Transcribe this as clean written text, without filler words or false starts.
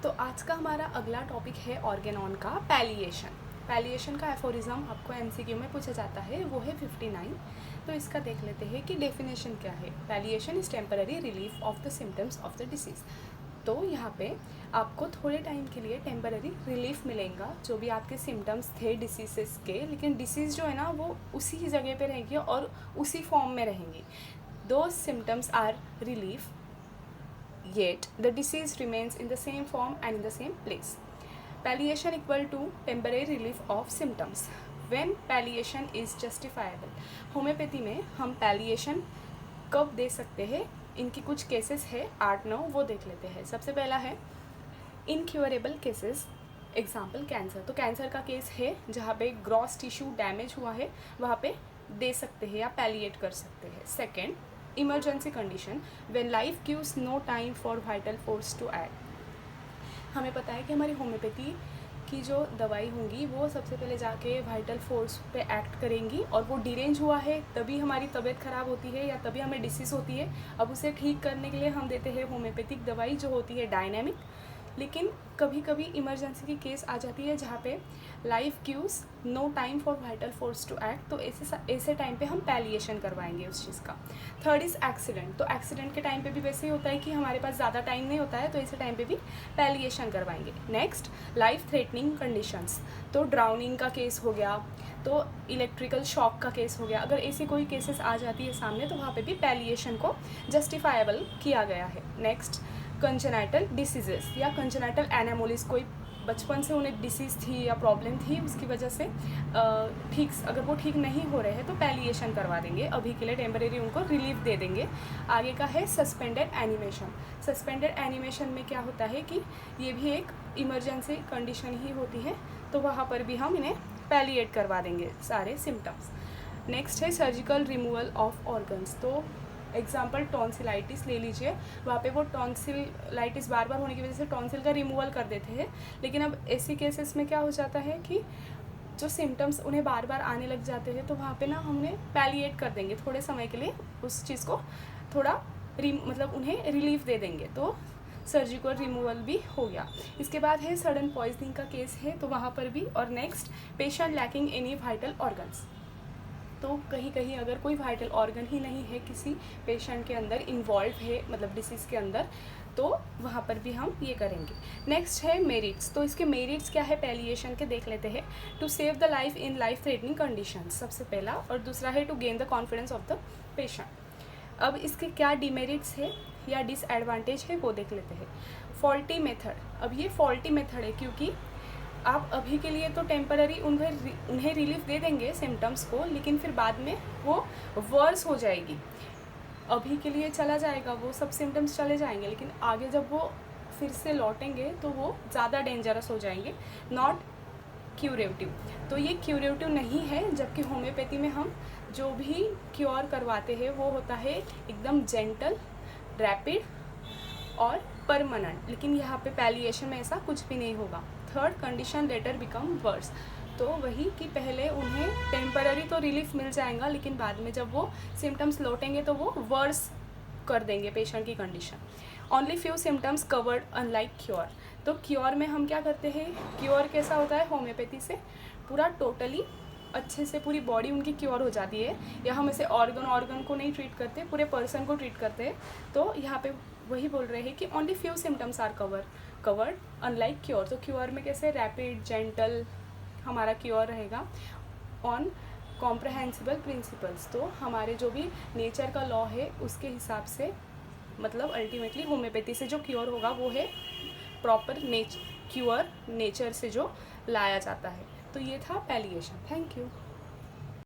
तो आज का हमारा अगला टॉपिक है ऑर्गेनॉन का पैलिएशन। पैलिएशन का एफोरिज्म आपको एमसीक्यू में पूछा जाता है, वो है 59। तो इसका देख लेते हैं कि डेफिनेशन क्या है। Palliation is temporary relief of the symptoms of the disease. तो यहाँ पे आपको थोड़े टाइम के लिए टेम्पररी रिलीफ मिलेगा जो भी आपके सिम्टम्स थे डिसीज़ के, लेकिन डिसीज़ जो है ना वो उसी ही जगह पे रहेगी और उसी फॉर्म में रहेंगी। Though symptoms are relief yet the disease remains in the same form and in the same place. Palliation equal to temporary relief of symptoms when palliation is justifiable. Homeopathy में हम palliation कब दे सकते हैं, इनकी कुछ cases है 8-9, वो देख लेते हैं। सबसे पहला है इनक्योरेबल केसेस, एग्जाम्पल कैंसर। तो कैंसर का केस है जहाँ पे ग्रॉस टिश्यू डैमेज हुआ है, वहाँ पे दे सकते हैं या पैलिएट कर सकते हैं। Second, emergency condition when life gives no time for vital force to act. हमें पता है कि हमारी होम्योपैथी की जो दवाई होंगी वो सबसे पहले जाके वाइटल फोर्स पे एक्ट करेंगी, और वो डिरेंज हुआ है तभी हमारी तबीयत ख़राब होती है या तभी हमें डिसीज़ होती है। अब उसे ठीक करने के लिए हम देते हैं होम्योपैथिक दवाई जो होती है डायनेमिक। लेकिन कभी कभी इमरजेंसी की केस आ जाती है जहाँ पे life gives no time for vital force to act, तो ऐसे टाइम पे हम पैलिएशन करवाएंगे उस चीज़ का। Third is accident. तो एक्सीडेंट के टाइम पे भी वैसे ही होता है कि हमारे पास ज़्यादा टाइम नहीं होता है, तो ऐसे टाइम पे भी पैलिएशन करवाएंगे। Next, life threatening conditions. तो ड्राउनिंग का केस हो गया, तो इलेक्ट्रिकल शॉक का केस हो गया। अगर ऐसी कोई केसेस आ जाती है सामने तो वहाँ पे भी पैलिएशन को जस्टिफाइबल किया गया है। नेक्स्ट, कंजेनाइटल डिसीजेस या कंजेनाइटल एनामोलिस, कोई बचपन से उन्हें डिसीज़ थी या प्रॉब्लम थी उसकी वजह से अगर वो ठीक नहीं हो रहे हैं तो पैलिएशन करवा देंगे, अभी के लिए टेम्परेरी उनको रिलीफ दे देंगे। आगे का है सस्पेंडेड एनिमेशन। सस्पेंडेड एनिमेशन में क्या होता है कि ये भी एक इमरजेंसी कंडीशन ही होती है, तो वहाँ पर भी हम इन्हें पैलिएट करवा देंगे सारे सिम्टम्स। नेक्स्ट है सर्जिकल रिमूवल ऑफ ऑर्गन्स। तो एग्जाम्पल टॉन्सिलाइटिस ले लीजिए, वहाँ पे वो टॉन्सिलाइटिस बार बार होने की वजह से टॉन्सिल का रिमूवल कर देते हैं, लेकिन अब ऐसी केसेस में क्या हो जाता है कि जो सिम्टम्स उन्हें बार बार आने लग जाते हैं, तो वहाँ पे ना हमने पैलिएट कर देंगे थोड़े समय के लिए, उस चीज़ को थोड़ा मतलब उन्हें रिलीफ दे देंगे, तो सर्जिकल रिमूवल भी हो गया। इसके बाद है सडन पॉइजनिंग का केस है, तो वहाँ पर भी। और next, patient lacking any vital organs. तो कहीं कहीं अगर कोई वाइटल ऑर्गन ही नहीं है किसी पेशेंट के अंदर इन्वॉल्व है, मतलब डिसीज़ के अंदर, तो वहाँ पर भी हम ये करेंगे। नेक्स्ट है मेरिट्स। तो इसके मेरिट्स क्या है पैलिएशन के, देख लेते हैं। To save the life in life threatening condition, सबसे पहला, और दूसरा है to gain the confidence of the patient. अब इसके क्या डिमेरिट्स है या डिसएडवांटेज है वो देख लेते हैं। Faulty method. अब ये फॉल्टी मेथड है क्योंकि आप अभी के लिए तो टेम्पररी उन्हें रिलीफ दे देंगे सिम्टम्स को, लेकिन फिर बाद में वो वर्स हो जाएगी। अभी के लिए चला जाएगा, वो सब सिम्टम्स चले जाएंगे, लेकिन आगे जब वो फिर से लौटेंगे तो वो ज़्यादा डेंजरस हो जाएंगे। Not curative. तो ये क्यूरेटिव नहीं है, जबकि होम्योपैथी में हम जो भी क्योर करवाते हैं वो होता है एकदम जेंटल, रैपिड और परमानेंट, लेकिन यहाँ पे पैलिएशन में ऐसा कुछ भी नहीं होगा। Third, condition letter become verse. तो वही कि पहले उन्हें टेम्पररी तो रिलीफ मिल जाएगा, लेकिन बाद में जब वो सिम्टम्स लौटेंगे तो वो वर्स कर देंगे पेशेंट की condition. Only few symptoms covered unlike cure. तो क्योर में हम क्या करते हैं, क्योर कैसा होता है होम्योपैथी से पूरा टोटली अच्छे से पूरी बॉडी उनकी क्योर हो जाती है, या हम ऐसे ऑर्गन को नहीं ट्रीट करते, पूरे पर्सन को ट्रीट करते हैं। तो यहाँ पे वही बोल रहे हैं कि only few symptoms are covered unlike cure. तो क्योर में कैसे रैपिड, जेंटल हमारा क्योर रहेगा ऑन कॉम्प्रहेंसिबल प्रिंसिपल्स। तो हमारे जो भी नेचर का लॉ है उसके हिसाब से, मतलब अल्टीमेटली होम्योपैथी से जो क्योर होगा वो है प्रॉपर क्योर नेचर से जो लाया जाता है। तो ये था पैलिएशन। Thank you.